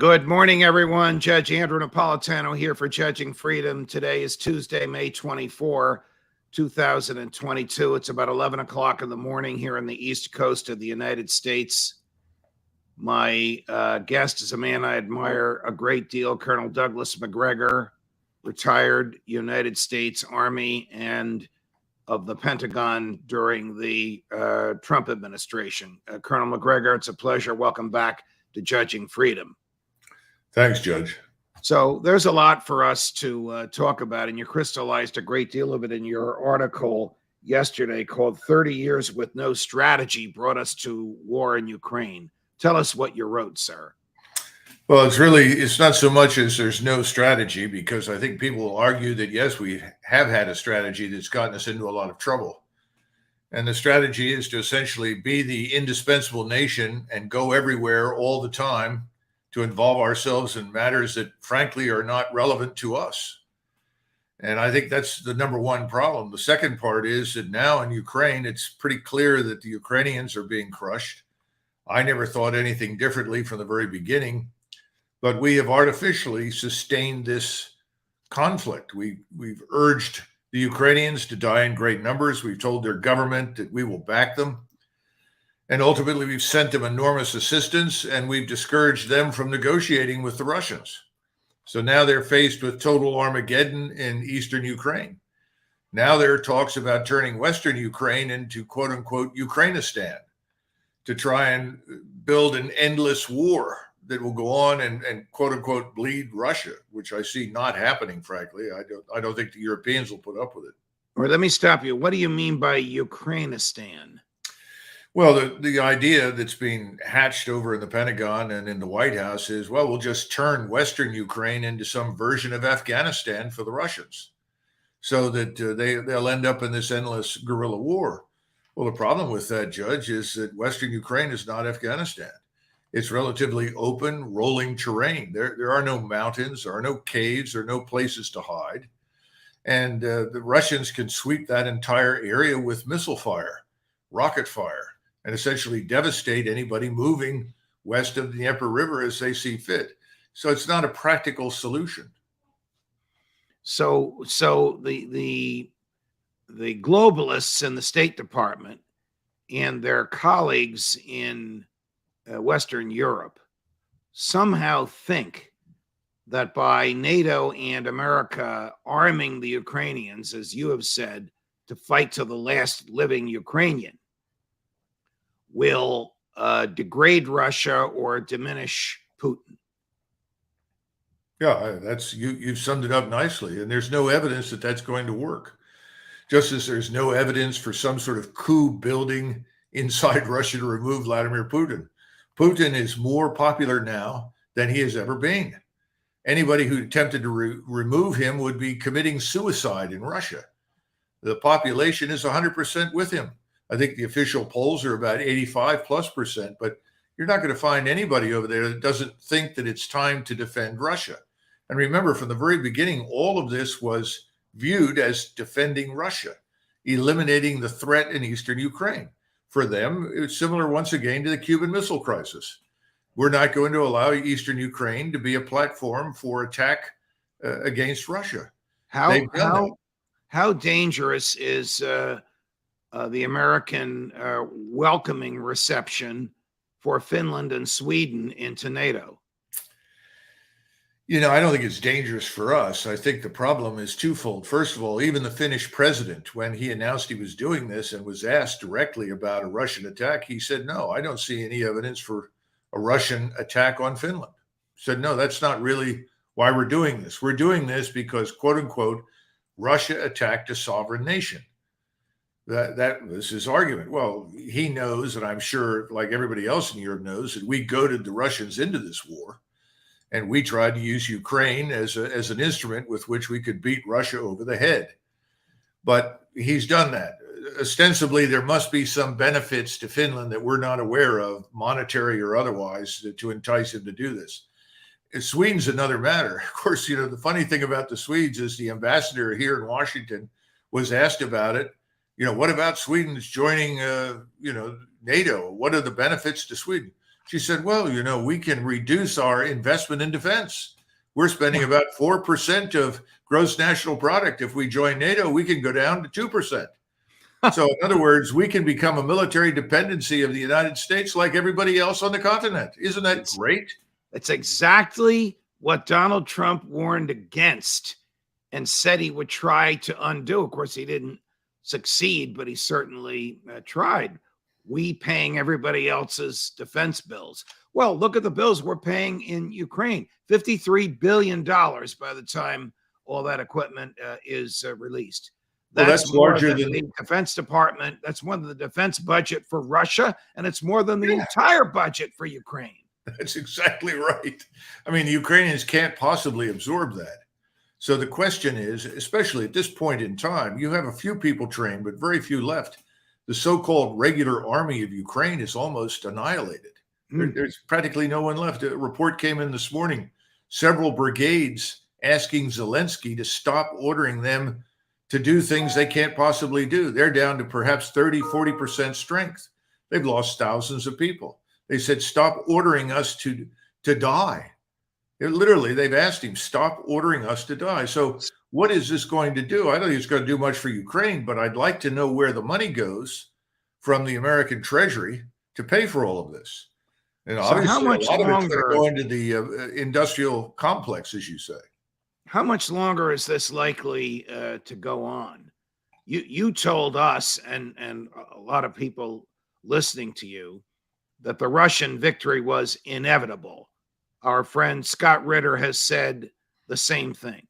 Good morning, everyone. Judge Andrew Napolitano here for Judging Freedom. Today is Tuesday, May 24, 2022. It's about 11 o'clock in the morning here on the East Coast of the United States. My guest is a man I admire a great deal, Colonel Douglas Macgregor, retired United States Army and of the Pentagon during the Trump administration. Colonel Macgregor, it's a pleasure. Welcome back to Judging Freedom. Thanks, Judge. So there's a lot for us to talk about, and you crystallized a great deal of it in your article yesterday called 30 Years with No Strategy Brought Us to War in Ukraine. Tell us what you wrote, sir. Well, it's not so much as there's no strategy, because I think people will argue that, yes, we have had a strategy that's gotten us into a lot of trouble. And the strategy is to essentially be the indispensable nation and go everywhere all the time to involve ourselves in matters that, frankly, are not relevant to us. And I think that's the number one problem. The second part is that now in Ukraine, it's pretty clear that the Ukrainians are being crushed. I never thought anything differently from the very beginning, but we have artificially sustained this conflict. We've urged the Ukrainians to die in great numbers. We've told their government that we will back them. And ultimately, we've sent them enormous assistance, and we've discouraged them from negotiating with the Russians. So now they're faced with total Armageddon in eastern Ukraine. Now there are talks about turning western Ukraine into, quote unquote, Ukrainistan, to try and build an endless war that will go on and quote unquote bleed Russia, which I see not happening, frankly. I don't think the Europeans will put up with it. Or let me stop you. What do you mean by Ukrainistan? Well, the idea that's being hatched over in the Pentagon and in the White House is, well, we'll just turn Western Ukraine into some version of Afghanistan for the Russians, so that they'll end up in this endless guerrilla war. Well, the problem with that, Judge, is that Western Ukraine is not Afghanistan. It's relatively open, rolling terrain. There are no mountains, there are no caves, there are no places to hide. And the Russians can sweep that entire area with missile fire, rocket fire, and essentially devastate anybody moving west of the Dnieper River as they see fit. So it's not a practical solution. So the globalists in the State Department and their colleagues in Western Europe somehow think that by NATO and America arming the Ukrainians, as you have said, to fight to the last living Ukrainian, will degrade Russia or diminish Putin. Yeah, you've summed it up nicely. And there's no evidence that that's going to work. Just as there's no evidence for some sort of coup building inside Russia to remove Vladimir Putin. Putin is more popular now than he has ever been. Anybody who attempted to remove him would be committing suicide in Russia. The population is 100% with him. I think the official polls are about 85+%, but you're not going to find anybody over there that doesn't think that it's time to defend Russia. And remember, from the very beginning, all of this was viewed as defending Russia, eliminating the threat in eastern Ukraine. For them, it's similar once again to the Cuban Missile Crisis. We're not going to allow eastern Ukraine to be a platform for attack against Russia. How dangerous is the American welcoming reception for Finland and Sweden into NATO? You know, I don't think it's dangerous for us. I think the problem is twofold. First of all, even the Finnish president, when he announced he was doing this and was asked directly about a Russian attack, he said, no, I don't see any evidence for a Russian attack on Finland. He said, no, that's not really why we're doing this. We're doing this because, quote unquote, Russia attacked a sovereign nation. That was his argument. Well, he knows, and I'm sure like everybody else in Europe knows, that we goaded the Russians into this war. And we tried to use Ukraine as an instrument with which we could beat Russia over the head. But he's done that. Ostensibly, there must be some benefits to Finland that we're not aware of, monetary or otherwise, to entice him to do this. Sweden's another matter. Of course, you know, the funny thing about the Swedes is the ambassador here in Washington was asked about it. You know, what about Sweden's joining, NATO? What are the benefits to Sweden? She said, well, we can reduce our investment in defense. We're spending about 4% of gross national product. If we join NATO, we can go down to 2%. So in other words, we can become a military dependency of the United States like everybody else on the continent. Isn't that great? It's exactly what Donald Trump warned against and said he would try to undo. Of course, he didn't succeed, but he certainly tried. We paying everybody else's defense bills. Well, look at the bills we're paying in Ukraine. $53 billion by the time all that equipment is released. That's larger than the Defense Department. That's more than the defense budget for Russia, and it's more than the entire budget for Ukraine. That's exactly right. I mean, the Ukrainians can't possibly absorb that. So the question is, especially at this point in time, you have a few people trained, but very few left. The so-called regular army of Ukraine is almost annihilated. There's practically no one left. A report came in this morning, several brigades asking Zelensky to stop ordering them to do things they can't possibly do. They're down to perhaps 30-40% strength. They've lost thousands of people. They said, stop ordering us to die. Literally, they've asked him, stop ordering us to die. So what is this going to do? I don't think it's going to do much for Ukraine, but I'd like to know where the money goes from the American Treasury to pay for all of this. And obviously, how much a lot longer, of it's going to go into the industrial complex, as you say. How much longer is this likely to go on? You told us and a lot of people listening to you that the Russian victory was inevitable. Our friend Scott Ritter has said the same thing.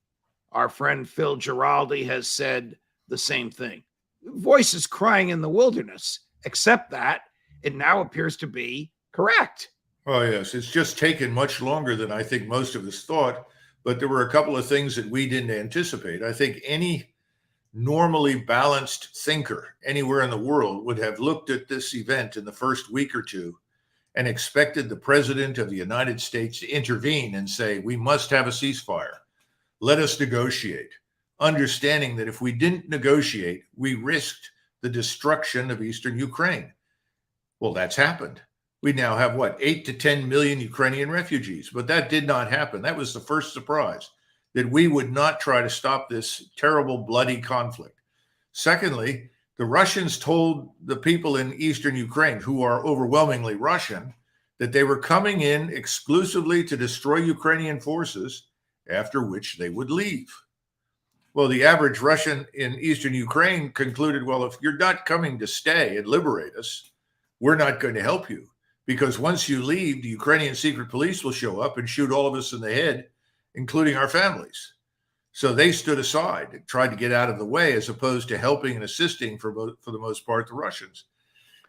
Our friend Phil Giraldi has said the same thing. Voices crying in the wilderness, except that it now appears to be correct. Oh, yes. It's just taken much longer than I think most of us thought. But there were a couple of things that we didn't anticipate. I think any normally balanced thinker anywhere in the world would have looked at this event in the first week or two and expected the president of the United States to intervene and say, we must have a ceasefire. Let us negotiate, understanding that if we didn't negotiate, we risked the destruction of eastern Ukraine. Well, that's happened. We now have 8 to 10 million Ukrainian refugees, but that did not happen. That was the first surprise, that we would not try to stop this terrible, bloody conflict. Secondly, the Russians told the people in eastern Ukraine, who are overwhelmingly Russian, that they were coming in exclusively to destroy Ukrainian forces, after which they would leave. Well, the average Russian in eastern Ukraine concluded, well, if you're not coming to stay and liberate us, we're not going to help you. Because once you leave, the Ukrainian secret police will show up and shoot all of us in the head, including our families. So they stood aside and tried to get out of the way, as opposed to helping and assisting for the most part the Russians.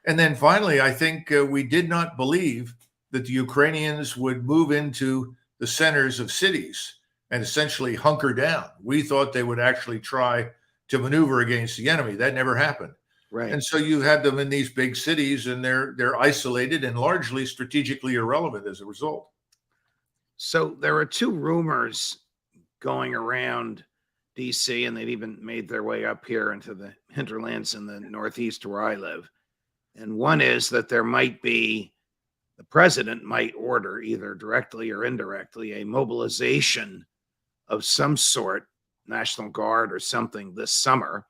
And then finally, I think we did not believe that the Ukrainians would move into the centers of cities and essentially hunker down. We thought they would actually try to maneuver against the enemy. That never happened. Right. And so you had them in these big cities, and they're isolated and largely strategically irrelevant as a result. So there are two rumors going around DC, and they've even made their way up here into the hinterlands in the Northeast where I live. And one is that the president might order, either directly or indirectly, a mobilization of some sort, National Guard or something, this summer.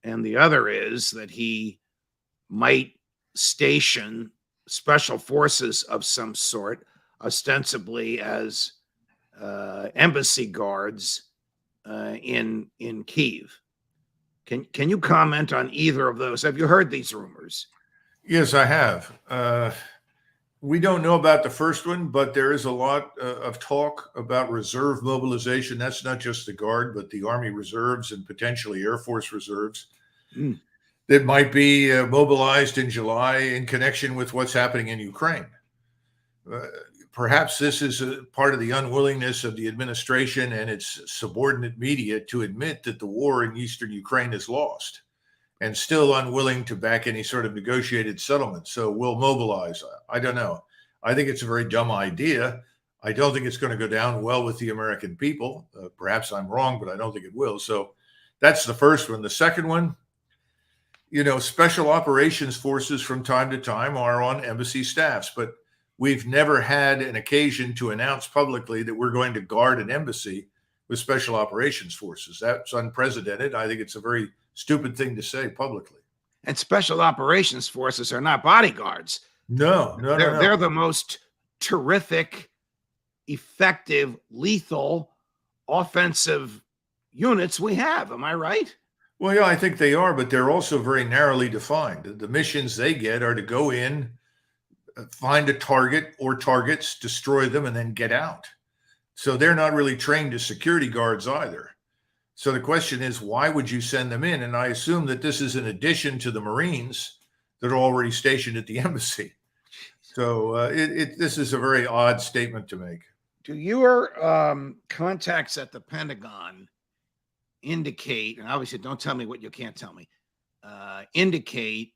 And the other is that he might station special forces of some sort, ostensibly as embassy guards in Kyiv. Can you comment on either of those? Have you heard these rumors? Yes, I have. We don't know about the first one, but there is a lot of talk about reserve mobilization. That's not just the Guard, but the Army Reserves and potentially Air Force Reserves that might be mobilized in July in connection with what's happening in Ukraine. Perhaps this is a part of the unwillingness of the administration and its subordinate media to admit that the war in eastern Ukraine is lost, and still unwilling to back any sort of negotiated settlement. So we'll mobilize. I don't know. I think it's a very dumb idea. I don't think it's going to go down well with the American people. Perhaps I'm wrong, but I don't think it will. So that's the first one. The second one, special operations forces from time to time are on embassy staffs, but we've never had an occasion to announce publicly that we're going to guard an embassy with special operations forces. That's unprecedented. I think it's a very stupid thing to say publicly. And special operations forces are not bodyguards. No. They're the most terrific, effective, lethal, offensive units we have. Am I right? Well, yeah, I think they are, but they're also very narrowly defined. The missions they get are to go in, find a target or targets, destroy them, and then get out. So they're not really trained as security guards either. So the question is, why would you send them in? And I assume that this is in addition to the Marines that are already stationed at the embassy. So this is a very odd statement to make. Do your contacts at the Pentagon indicate, and obviously don't tell me what you can't tell me, indicate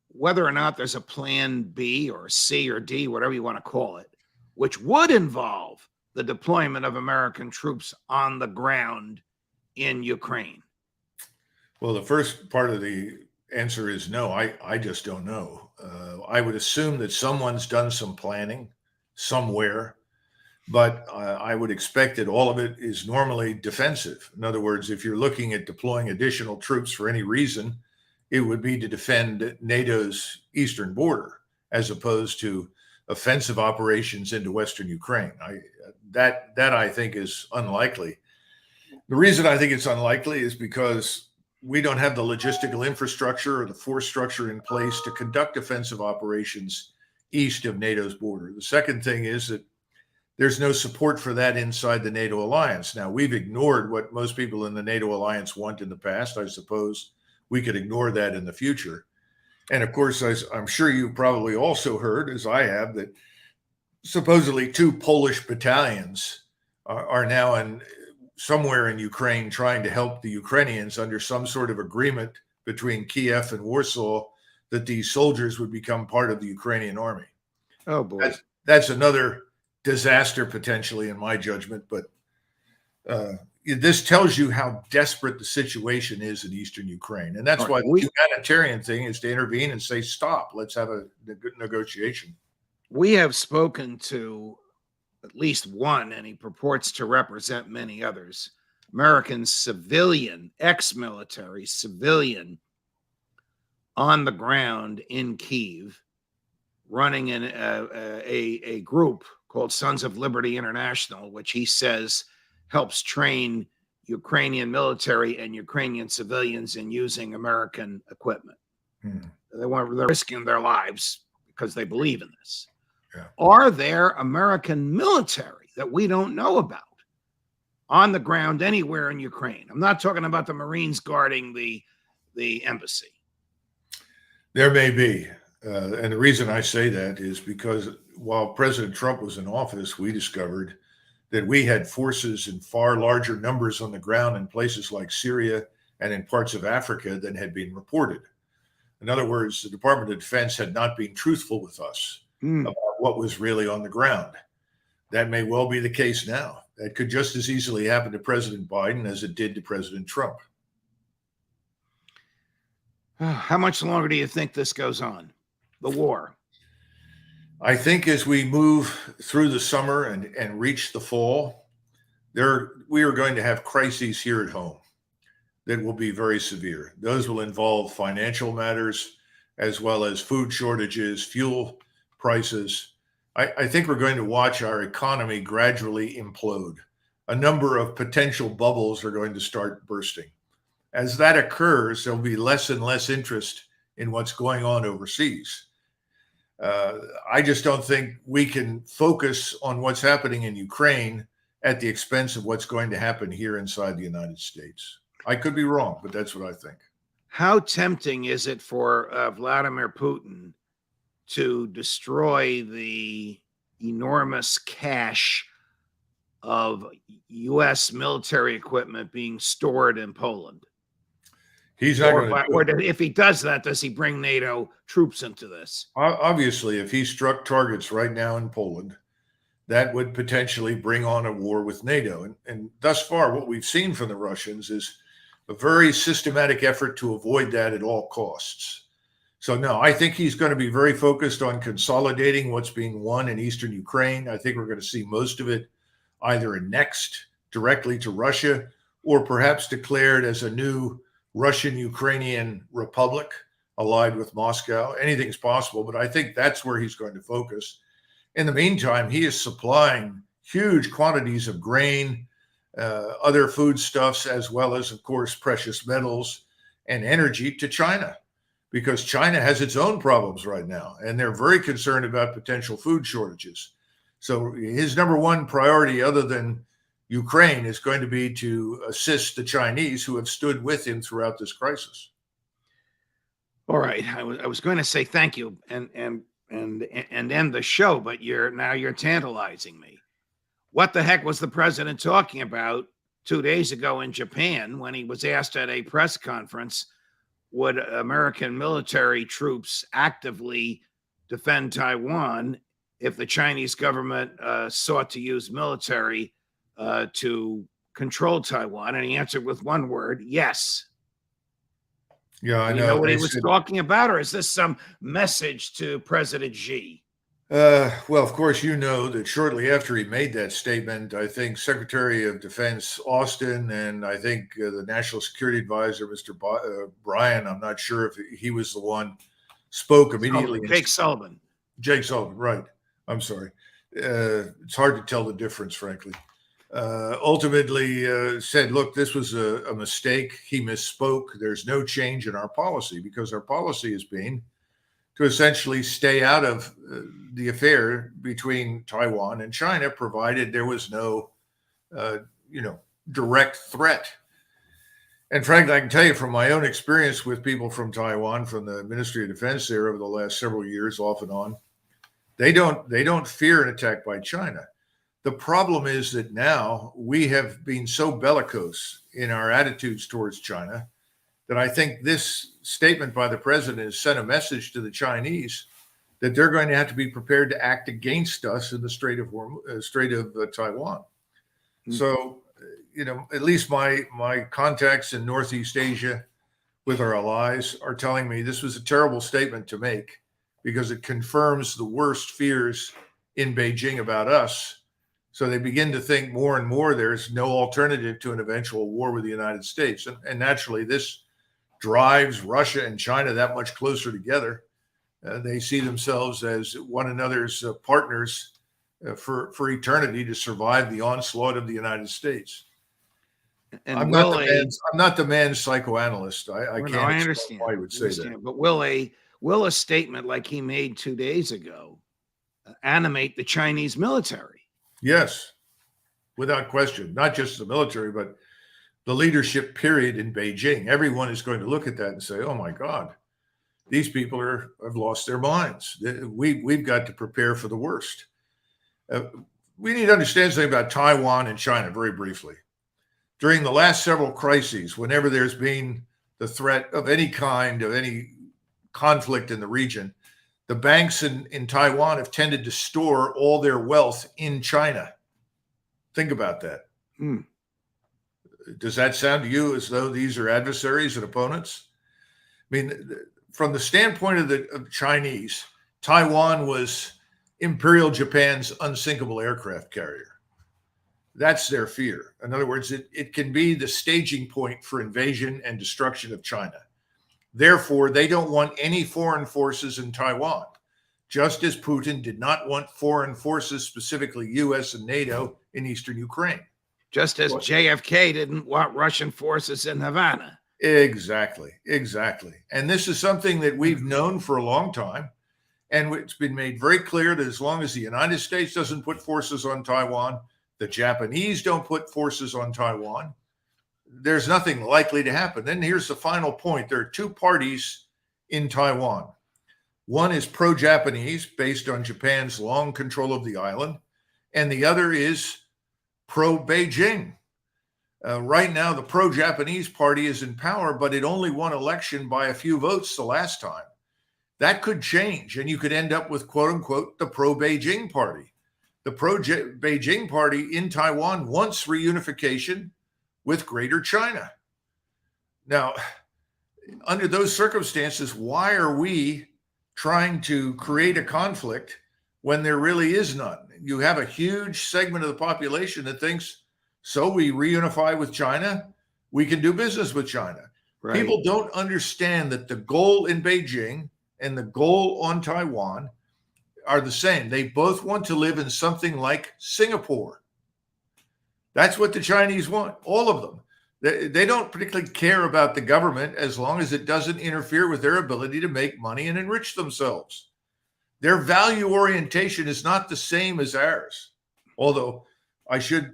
whether or not there's a plan B or C or D, whatever you want to call it, which would involve the deployment of American troops on the ground in Ukraine? Well, the first part of the answer is no. I just don't know. I would assume that someone's done some planning somewhere, but I would expect that all of it is normally defensive. In other words, if you're looking at deploying additional troops for any reason, it would be to defend NATO's eastern border, as opposed to offensive operations into Western Ukraine. That I think is unlikely. The reason I think it's unlikely is because we don't have the logistical infrastructure or the force structure in place to conduct offensive operations east of NATO's border. The second thing is that there's no support for that inside the NATO alliance. Now, we've ignored what most people in the NATO alliance want in the past. I suppose we could ignore that in the future. And of course, as I'm sure you probably also heard, as I have, that supposedly 2 Polish battalions are now somewhere in Ukraine trying to help the Ukrainians under some sort of agreement between Kiev and Warsaw that these soldiers would become part of the Ukrainian army. Oh, boy. That's another disaster potentially, in my judgment. But this tells you how desperate the situation is in eastern Ukraine. And that's why the humanitarian thing is to intervene and say, stop, let's have a negotiation. We have spoken to at least one, and he purports to represent many others, American civilian, ex-military civilian on the ground in Kyiv, running in a group called Sons of Liberty International, which he says helps train Ukrainian military and Ukrainian civilians in using American equipment. They're risking their lives because they believe in this. Yeah. Are there American military that we don't know about on the ground anywhere in Ukraine? I'm not talking about the Marines guarding the embassy. There may be. And the reason I say that is because while President Trump was in office, we discovered that we had forces in far larger numbers on the ground in places like Syria and in parts of Africa than had been reported. In other words, the Department of Defense had not been truthful with us about what was really on the ground. That may well be the case now. That could just as easily happen to President Biden as it did to President Trump. How much longer do you think this goes on, the war? I think as we move through the summer and reach the fall, we are going to have crises here at home that will be very severe. Those will involve financial matters as well as food shortages, fuel prices. I think we're going to watch our economy gradually implode. A number of potential bubbles are going to start bursting. As that occurs, there'll be less and less interest in what's going on overseas. I just don't think we can focus on what's happening in Ukraine at the expense of what's going to happen here inside the United States. I could be wrong, but that's what I think. How tempting is it for Vladimir Putin to destroy the enormous cache of U.S. military equipment being stored in Poland? He's not going to. Or if he does that, does he bring NATO troops into this? Obviously, if he struck targets right now in Poland, that would potentially bring on a war with NATO. And thus far, what we've seen from the Russians is a very systematic effort to avoid that at all costs. So no, I think he's going to be very focused on consolidating what's being won in eastern Ukraine. I think we're going to see most of it either annexed directly to Russia or perhaps declared as a new Russian-Ukrainian republic allied with Moscow. Anything's possible, but I think that's where he's going to focus. In the meantime, he is supplying huge quantities of grain, other foodstuffs, as well as, of course, precious metals and energy to China, because China has its own problems right now, and they're very concerned about potential food shortages. So his number one priority, other than Ukraine, is going to be to assist the Chinese who have stood with him throughout this crisis. All right, I was going to say thank you and end the show, but you're tantalizing me. What the heck was the president talking about 2 days ago in Japan when he was asked at a press conference, would American military troops actively defend Taiwan if the Chinese government sought to use military to control Taiwan? And he answered with one word, yes. Yeah, I know. You know what he was talking about, or is this some message to President Xi? Well, of course, you know that shortly after he made that statement, I think Secretary of Defense Austin and I think the National Security Advisor, Mr. Bryan, I'm not sure if he was the one, spoke immediately. Jake Sullivan. Jake Sullivan, right. I'm sorry. It's hard to tell the difference, frankly. Ultimately said, look, this was a mistake. He misspoke. There's no change in our policy, because our policy has been to essentially stay out of the affair between Taiwan and China, provided there was no, direct threat. And frankly, I can tell you from my own experience with people from Taiwan, from the Ministry of Defense there over the last several years, off and on, they don't fear an attack by China. The problem is that now we have been so bellicose in our attitudes towards China that I think this statement by the president has sent a message to the Chinese that they're going to have to be prepared to act against us in the Strait of Taiwan. Mm-hmm. So, at least my contacts in Northeast Asia with our allies are telling me this was a terrible statement to make, because it confirms the worst fears in Beijing about us. So they begin to think more and more there's no alternative to an eventual war with the United States. And naturally, this drives Russia and China that much closer together. They see themselves as one another's partners for eternity to survive the onslaught of the United States. And I'm not the man's psychoanalyst. I can't understand why he would say that. But will a statement like he made 2 days ago animate the Chinese military? Yes, without question. Not just the military, but the leadership period in Beijing. Everyone is going to look at that and say, oh my God, these people have lost their minds. We've got to prepare for the worst. We need to understand something about Taiwan and China very briefly. During the last several crises, whenever there's been the threat of any kind, of any conflict in the region, the banks in Taiwan have tended to store all their wealth in China. Think about that. Does that sound to you as though these are adversaries and opponents? I mean, from the standpoint of the Chinese, Taiwan was Imperial Japan's unsinkable aircraft carrier. That's their fear. In other words, it can be the staging point for invasion and destruction of China. Therefore, they don't want any foreign forces in Taiwan, just as Putin did not want foreign forces, specifically U.S. and NATO, in eastern Ukraine. Just as JFK didn't want Russian forces in Havana. Exactly. And this is something that we've known for a long time. And it's been made very clear that as long as the United States doesn't put forces on Taiwan, the Japanese don't put forces on Taiwan, there's nothing likely to happen. Then here's the final point. There are two parties in Taiwan. One is pro-Japanese, based on Japan's long control of the island, and the other is pro-Beijing. Right now, the pro-Japanese party is in power, but it only won election by a few votes the last time. That could change, and you could end up with, quote unquote, the pro-Beijing party. The pro-Beijing party in Taiwan wants reunification with Greater China. Now, under those circumstances, why are we trying to create a conflict when there really is none? You have a huge segment of the population that thinks, so we reunify with China, we can do business with China. Right. People don't understand that the goal in Beijing and the goal on Taiwan are the same. They both want to live in something like Singapore. That's what the Chinese want, all of them. They don't particularly care about the government as long as it doesn't interfere with their ability to make money and enrich themselves. Their value orientation is not the same as ours. Although I should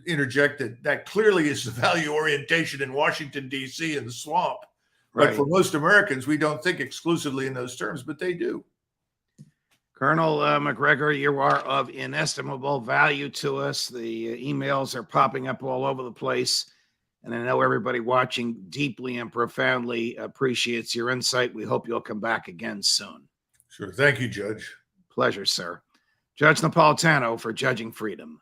interject that clearly is the value orientation in Washington, D.C. and the swamp. But for most Americans, we don't think exclusively in those terms, but they do. Colonel Macgregor, you are of inestimable value to us. The emails are popping up all over the place. And I know everybody watching deeply and profoundly appreciates your insight. We hope you'll come back again soon. Sure. Thank you, Judge. Pleasure, sir. Judge Napolitano for Judging Freedom.